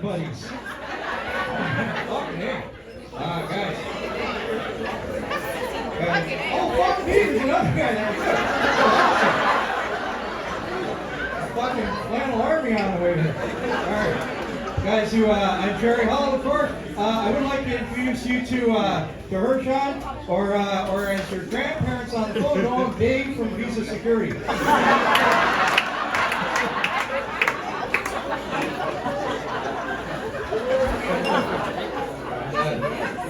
buddies. Fucking hey. Guys. Oh, fuck me, there's another guy there. Fucking flannel army on the way here. Alright. Guys, I'm Gerry Hall, of course. I would like to introduce you to Hershawn, or as your grandparents on the phone know him, Dave from Visa Security.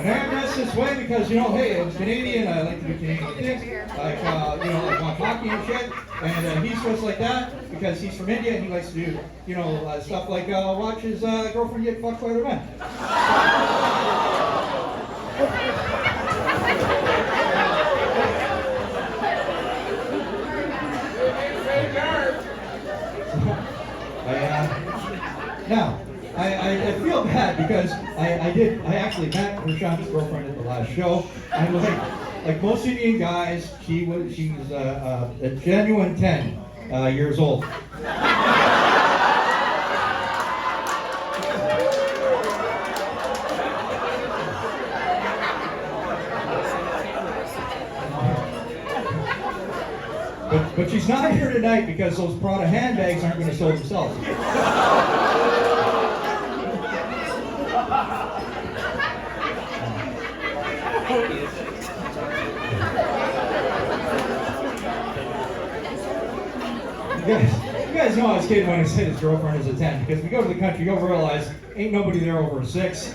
And I dress this way because, hey, I'm Canadian, I like to do Canadian things, like, like watch hockey and shit, and he's dressed like that because he's from India and he likes to do, stuff like watch his girlfriend get fucked by other men. Now, I feel bad because I actually met Hershawn's girlfriend at the last show, and like most Indian guys, she was a genuine 10 years old. But she's not here tonight because those Prada handbags aren't going to sell themselves. You guys know I was kidding when I said his girlfriend is a 10, because we go to the country, you'll realize ain't nobody there over a 6.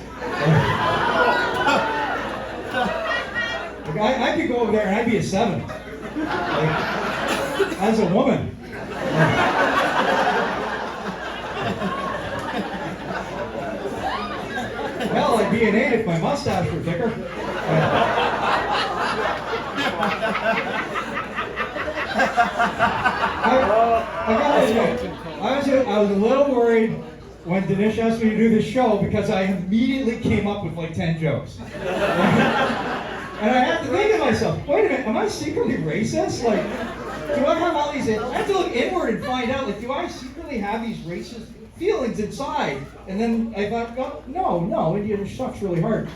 I could go over there and I'd be a 7. As a woman. Hell, I'd be an 8 if my mustache were thicker. I was a little worried when Danish asked me to do this show because I immediately came up with like 10 jokes. And I had to think to myself, wait a minute, am I secretly racist? Like, do I have all these, I have to look inward and find out, like, do I secretly have these racist feelings inside? And then I thought, oh, no, India sucks really hard.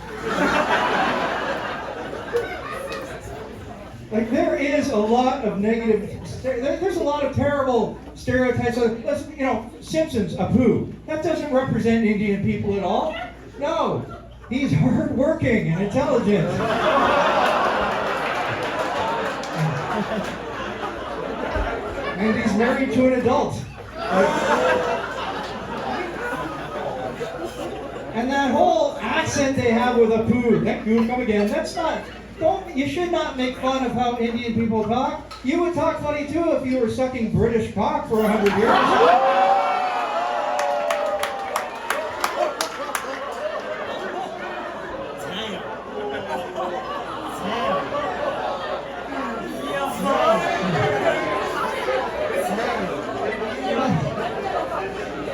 Like, there is a lot of negative, there's a lot of terrible stereotypes. Simpson's Apu. That doesn't represent Indian people at all. No, he's hardworking and intelligent. And he's married to an adult. And that whole accent they have with Apu, that goon come again, you should not make fun of how Indian people talk. You would talk funny too if you were sucking British cock for 100 years.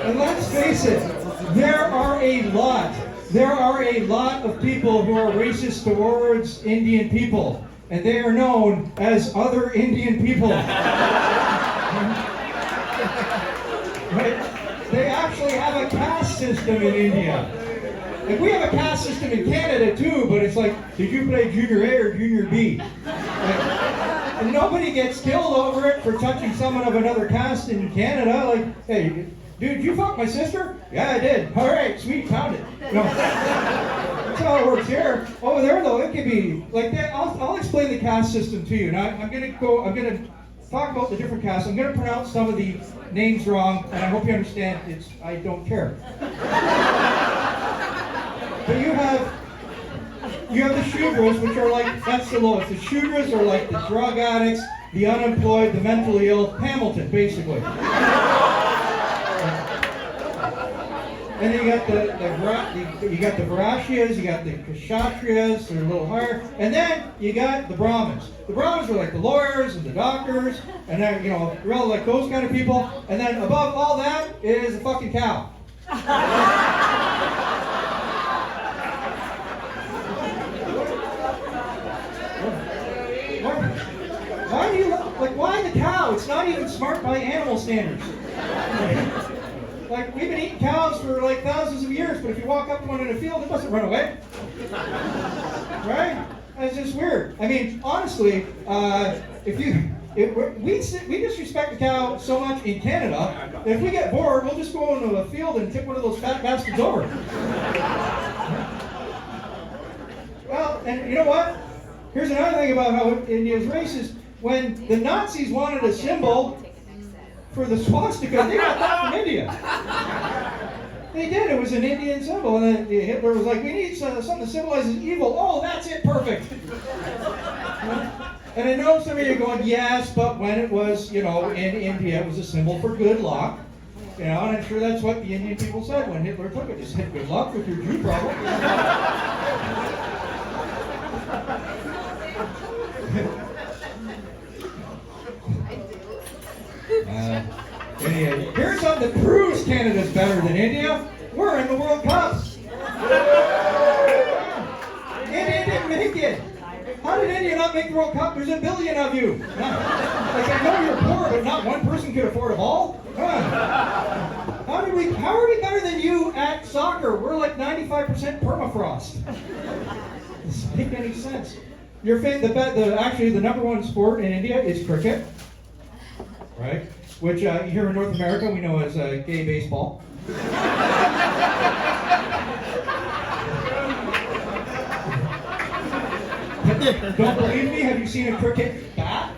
And let's face it, there are a lot of people who are racist towards Indian people, and they are known as other Indian people. Right? They actually have a caste system in India. Like, we have a caste system in Canada too, but it's like, did you play junior A or junior B? And nobody gets killed over it for touching someone of another caste in Canada. Like, hey, dude, you fucked my sister? Yeah, I did. All right, sweet, found it. No. That's how it works here. Over there, though, it could be like that. I'll explain the caste system to you. Now, I'm gonna talk about the different castes. I'm gonna pronounce some of the names wrong, and I hope you understand. I don't care. But you have the Shudras, which are like, that's the lowest. The Shudras are like the drug addicts, the unemployed, the mentally ill, Hamilton, basically. And then you got the Vaishyas, you got the Kshatriyas, they're a little higher, and then you got the Brahmins. The Brahmins are like the lawyers and the doctors, and they're, real like those kind of people. And then above all that is a fucking cow. Why the cow? It's not even smart by animal standards. Like, we've been eating cows for like thousands of years, but if you walk up to one in a field, it doesn't run away. Right? It's just weird. I mean, honestly, we disrespect the cow so much in Canada that if we get bored, we'll just go into a field and tip one of those fat bastards over. Well, and you know what? Here's another thing about how India's racist. When the Nazis wanted a symbol for the swastika, they got that from India. They did. It was an Indian symbol, and then Hitler was like, "We need something that symbolizes evil." Oh, that's it, perfect. And I know some of you are going, "Yes, but when it was, in India, it was a symbol for good luck." And I'm sure that's what the Indian people said when Hitler took it. They said, "Good luck with your Jew problem." Anyway, here's something that proves Canada's better than India. We're in the World Cup. India didn't make it. How did India not make the World Cup? There's a billion of you. Like, I know you're poor, but not one person could afford a ball. How are we better than you at soccer? We're like 95% permafrost. Doesn't make any sense. Actually, the number one sport in India is cricket, right? Which here in North America we know as gay baseball. Don't believe me? Have you seen a cricket bat?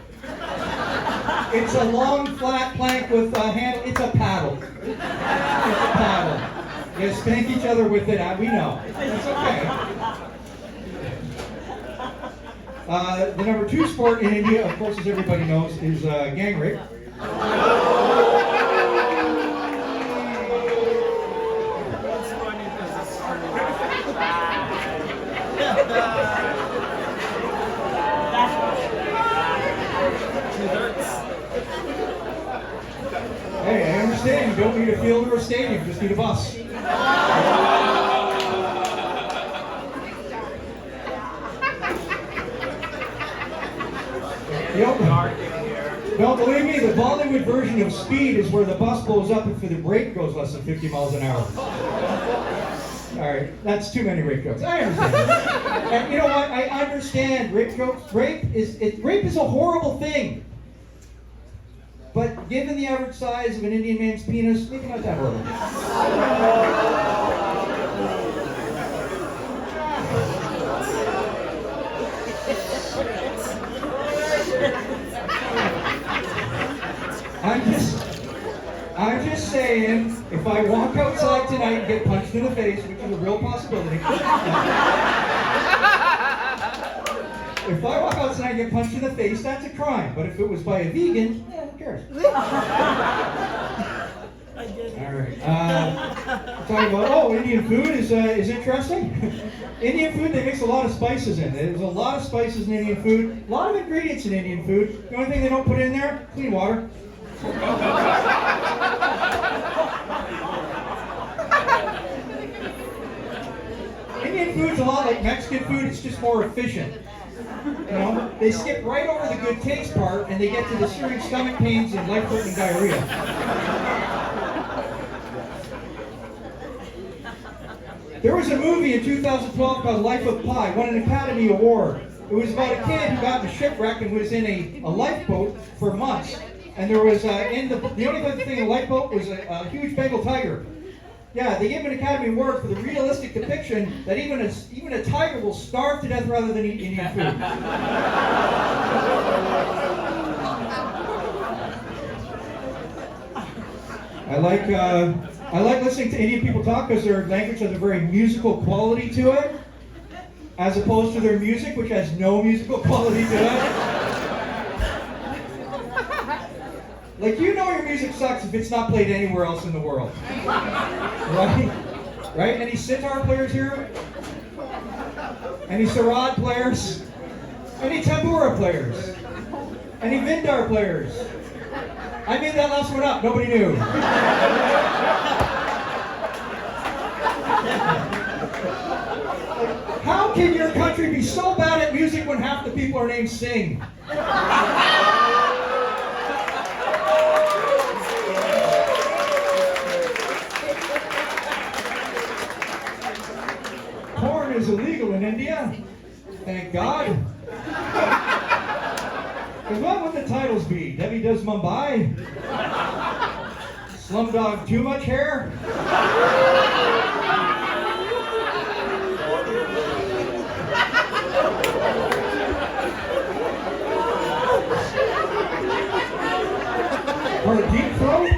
It's a long, flat plank with a handle. It's a paddle. It's a paddle. You spank each other with it. We know. It's okay. The number two sport in India, of course, as everybody knows, is gang rape. Hey, I understand. You don't need a field or a stadium, just need a bus. Don't believe me, the Bollywood version of Speed is where the bus blows up if the brake goes less than 50 miles an hour. Alright, that's too many rape jokes. I understand. And you know what? I understand rape jokes. Rape is a horrible thing. But given the average size of an Indian man's penis, maybe not that horrible. I'm just saying, if I walk outside tonight and get punched in the face, which is a real possibility. If I walk outside and get punched in the face, that's a crime. But if it was by a vegan, who cares? Alright. Talking about, Indian food is interesting. Indian food, they mix a lot of spices in. There's a lot of spices in Indian food. A lot of ingredients in Indian food. The only thing they don't put in there, clean water. Indian food's a lot like Mexican food, it's just more efficient. They skip right over the good taste part and they get to the searing stomach pains and life-threatening diarrhea. There was a movie in 2012 called Life of Pi, won an Academy Award. It was about a kid who got in a shipwreck and was in a lifeboat for months. And there was, the only other thing in the lifeboat was a huge Bengal tiger. Yeah, they gave him an Academy Award for the realistic depiction that even a tiger will starve to death rather than eat Indian food. I like listening to Indian people talk because their language has a very musical quality to it, as opposed to their music, which has no musical quality to it. Like, your music sucks if it's not played anywhere else in the world. Right? Right? Any sitar players here? Any sarod players? Any tambura players? Any vindar players? I made that last one up. Nobody knew. How can your country be so bad at music when half the people are named Singh? the titles be? Debbie Does Mumbai? Slumdog Too Much Hair? Or Deep Throat?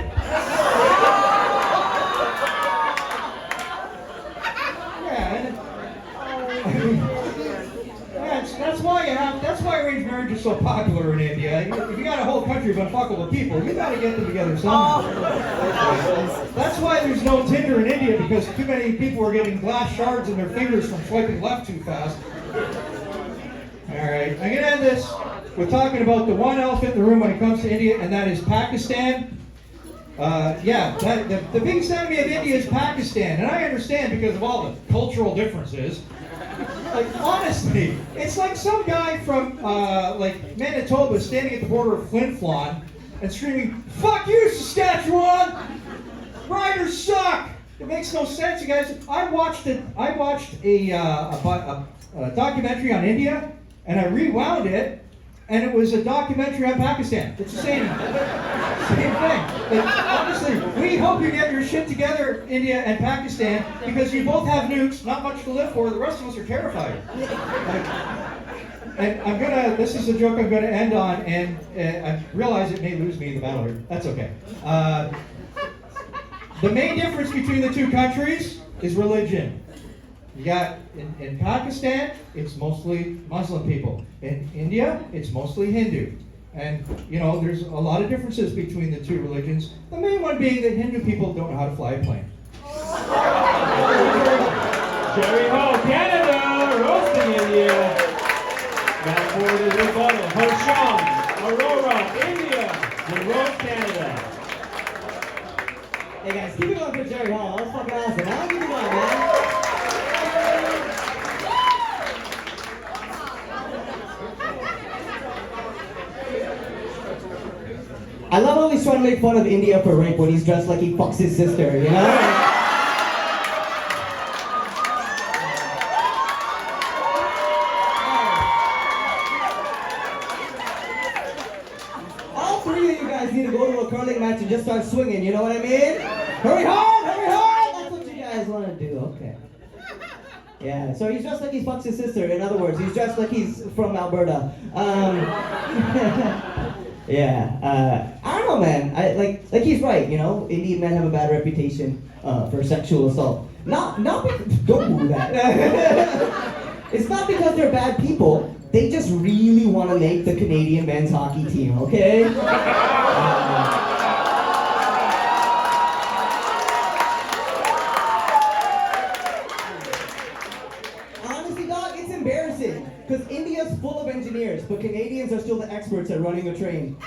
That's why arranged marriage is so popular in India. If you got a whole country of unfuckable people, you got to get them together somehow. That's why there's no Tinder in India, because too many people are getting glass shards in their fingers from swiping left too fast. All right, I'm gonna end this with talking about the one elephant in the room when it comes to India, and that is Pakistan. The biggest enemy of India is Pakistan, and I understand because of all the cultural differences. Like, honestly, it's like some guy from, like, Manitoba standing at the border of Flin Flon and screaming, "Fuck you, Saskatchewan! Riders suck!" It makes no sense, you guys. I watched a documentary on India, and I rewound it, and it was a documentary on Pakistan. It's the same thing. Like, honestly, we hope you get your shit together, India and Pakistan, because you both have nukes, not much to live for. The rest of us are terrified. And this is a joke I'm gonna end on, and I realize it may lose me in the battle here. That's okay. The main difference between the two countries is religion. You got, in Pakistan, it's mostly Muslim people. In India, it's mostly Hindu. And, you know, there's a lot of differences between the two religions. The main one being that Hindu people don't know how to fly a plane. Gerry Hall, Canada, roasting India. Now for the rebuttal, Hershawn Arora, India, the roast Canada. Hey guys, keep it going for Gerry Hall. That was fucking awesome. Now keep it going, man. I love how he's trying to make fun of India for rape when he's dressed like he fucks his sister, you know? All three of you guys need to go to a curling match and just start swinging, you know what I mean? Hurry home! Hurry home! That's what you guys want to do, okay. Yeah, so he's dressed like he fucks his sister. In other words, he's dressed like he's from Alberta. Yeah, I don't know, man. Like he's right, you know. Indian men have a bad reputation for sexual assault. Not don't do that. It's not because they're bad people. They just really want to make the Canadian men's hockey team, okay? Honestly, dog, it's embarrassing. Because India's full of engineers, but Canadians are still the experts at running a train.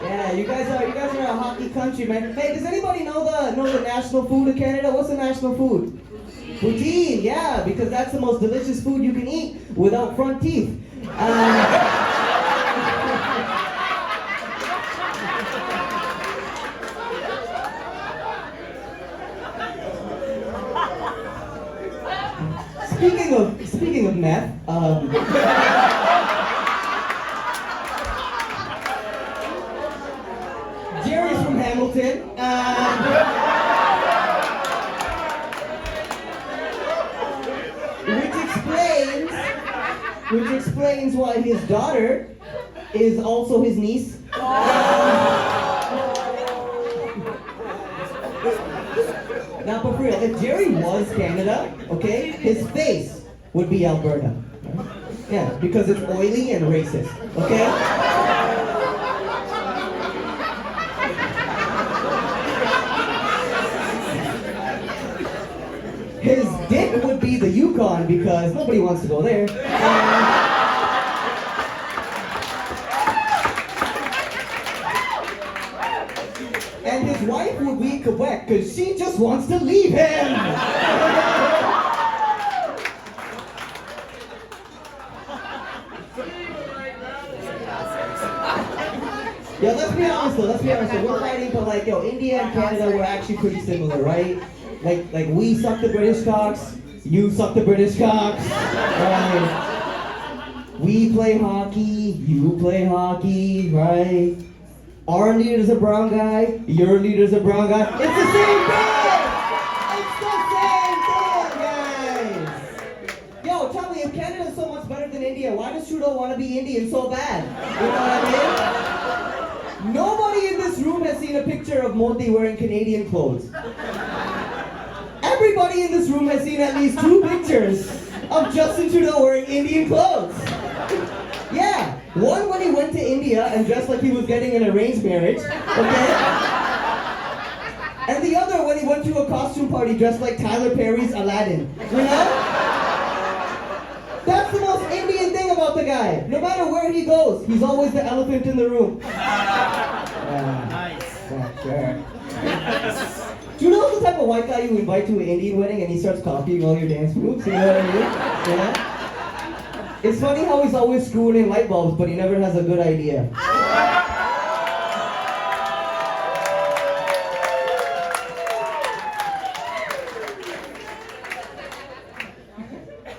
Yeah, you guys are a hockey country, man. Hey, does anybody know the national food of Canada? What's the national food? Poutine, yeah, because that's the most delicious food you can eat without front teeth. Speaking of meth, Jerry's from Hamilton. Which explains why his daughter is also his niece. Now, for real, if Gerry was Canada, okay, his face would be Alberta. Yeah, because it's oily and racist, okay? His dick would be the Yukon because nobody wants to go there. And his wife would be Quebec because she just wants to leave him. Yo, let's be honest though, we're fighting for like, yo, India and Canada, we're actually pretty similar, right? Like we suck the British cocks, you suck the British cocks, right? We play hockey, you play hockey, right? Our leader's a brown guy, your leader's a brown guy. It's the same thing! It's the same thing, guys! Yo, tell me, if Canada's so much better than India, why does Trudeau want to be Indian so bad? You know what I mean? Nobody in this room has seen a picture of Modi wearing Canadian clothes. Everybody in this room has seen at least 2 pictures of Justin Trudeau wearing Indian clothes. Yeah, one when he went to India and dressed like he was getting an arranged marriage, okay? And the other when he went to a costume party dressed like Tyler Perry's Aladdin, you know? That's the most Indian thing about the guy. No matter where he goes, he's always the elephant in the room. Nice. Yeah, sure. Trudeau's the type of white guy you invite to an Indian wedding and he starts copying all your dance moves, you know what I mean? Yeah? It's funny how he's always screwing in light bulbs, but he never has a good idea.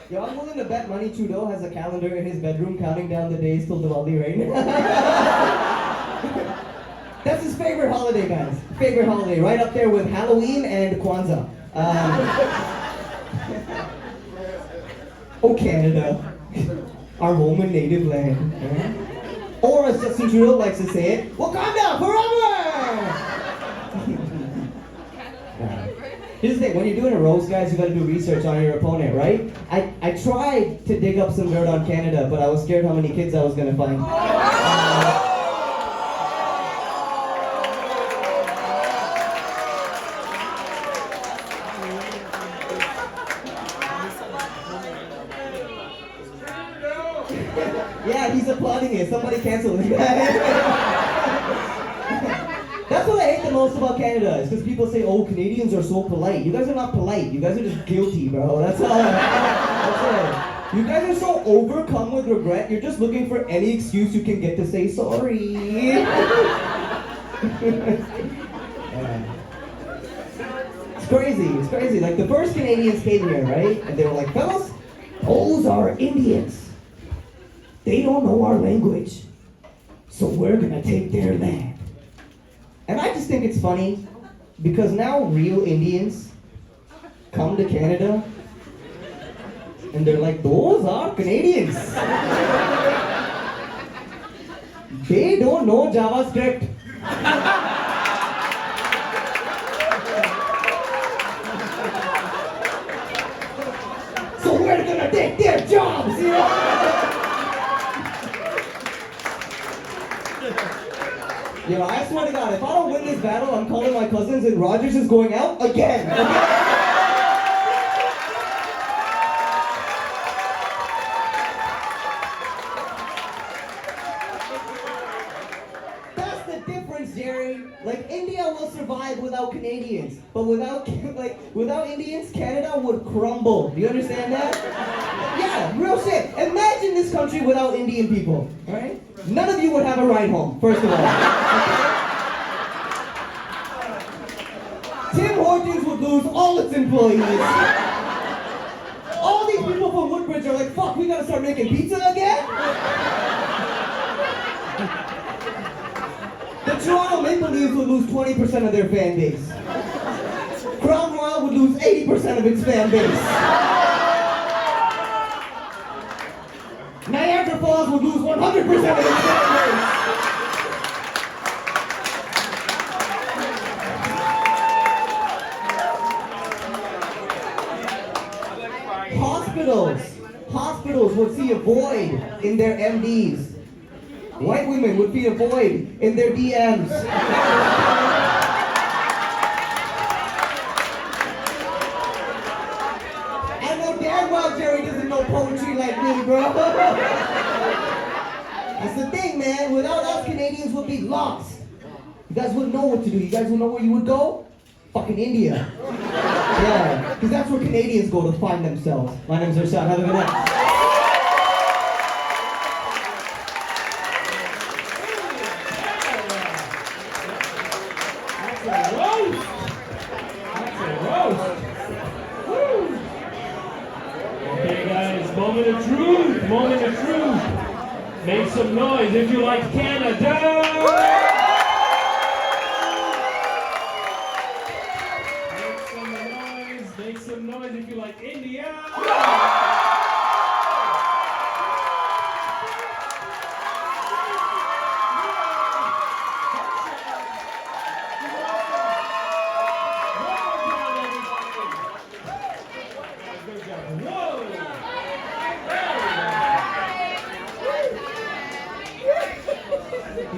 Yo, I'm willing to bet money Trudeau has a calendar in his bedroom counting down the days till Diwali right now. That's his favorite holiday, guys. Favorite holiday, right up there with Halloween and Kwanzaa. Oh, Canada. Our home and native land. Or as Justin Trudeau likes to say it, Wakanda forever! Here's the thing, when you're doing a roast, guys, you gotta do research on your opponent, right? I tried to dig up some dirt on Canada, but I was scared how many kids I was gonna find. Yeah, he's applauding it. Somebody cancel this guy. That's what I hate the most about Canada, is because people say, oh, Canadians are so polite. You guys are not polite. You guys are just guilty, bro. That's all. That's it. You guys are so overcome with regret, you're just looking for any excuse you can get to say sorry. It's crazy. It's crazy. Like, the first Canadians came here, right? And they were like, fellas, Poles are Indians. They don't know our language, so we're gonna take their land. And I just think it's funny, because now real Indians come to Canada, and they're like, those are Canadians. They don't know JavaScript. So we're gonna take their jobs, you know? Yo, I swear to God, if I don't win this battle, I'm calling my cousins and Rogers is going out again. That's the difference, Gerry. Like, India will survive without Canadians, but without Indians, Canada would crumble. Do you understand that? Yeah, real shit. Imagine this country without Indian people, right? None of you would have a ride home, first of all. Tim Hortons would lose all its employees. All these people from Woodbridge are like, fuck, we gotta start making pizza again? The Toronto Maple Leafs would lose 20% of their fan base. Crown Royal would lose 80% of its fan base. Niagara Falls would lose 100% of its fan base. Hospitals would see a void in their MDs. White women would see a void in their DMs. I know damn well Gerry doesn't know poetry like me, bro. That's the thing, man. Without us, Canadians would be lost. You guys wouldn't know what to do. You guys would know where you would go? Fucking India. Yeah, because that's where Canadians go to find themselves. My name's Hershawn. Have a good night. some noise if you like Canada. Make some noise if you like India.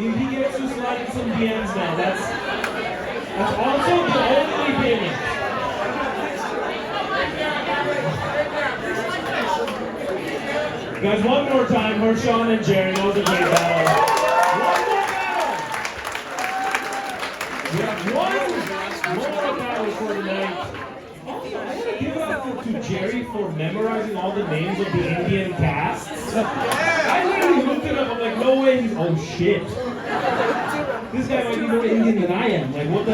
He gets to slide in some DMs now. That's also the only payment. Guys, one more time, Hershawn and Gerry. That was a great battle. One more battle! We have one more battle for tonight. Also, I gotta give it up to Gerry for memorizing all the names of the Indian castes. I literally looked it up, I'm like, no way he's, oh shit. This guy might be more Indian than I am. Like, what the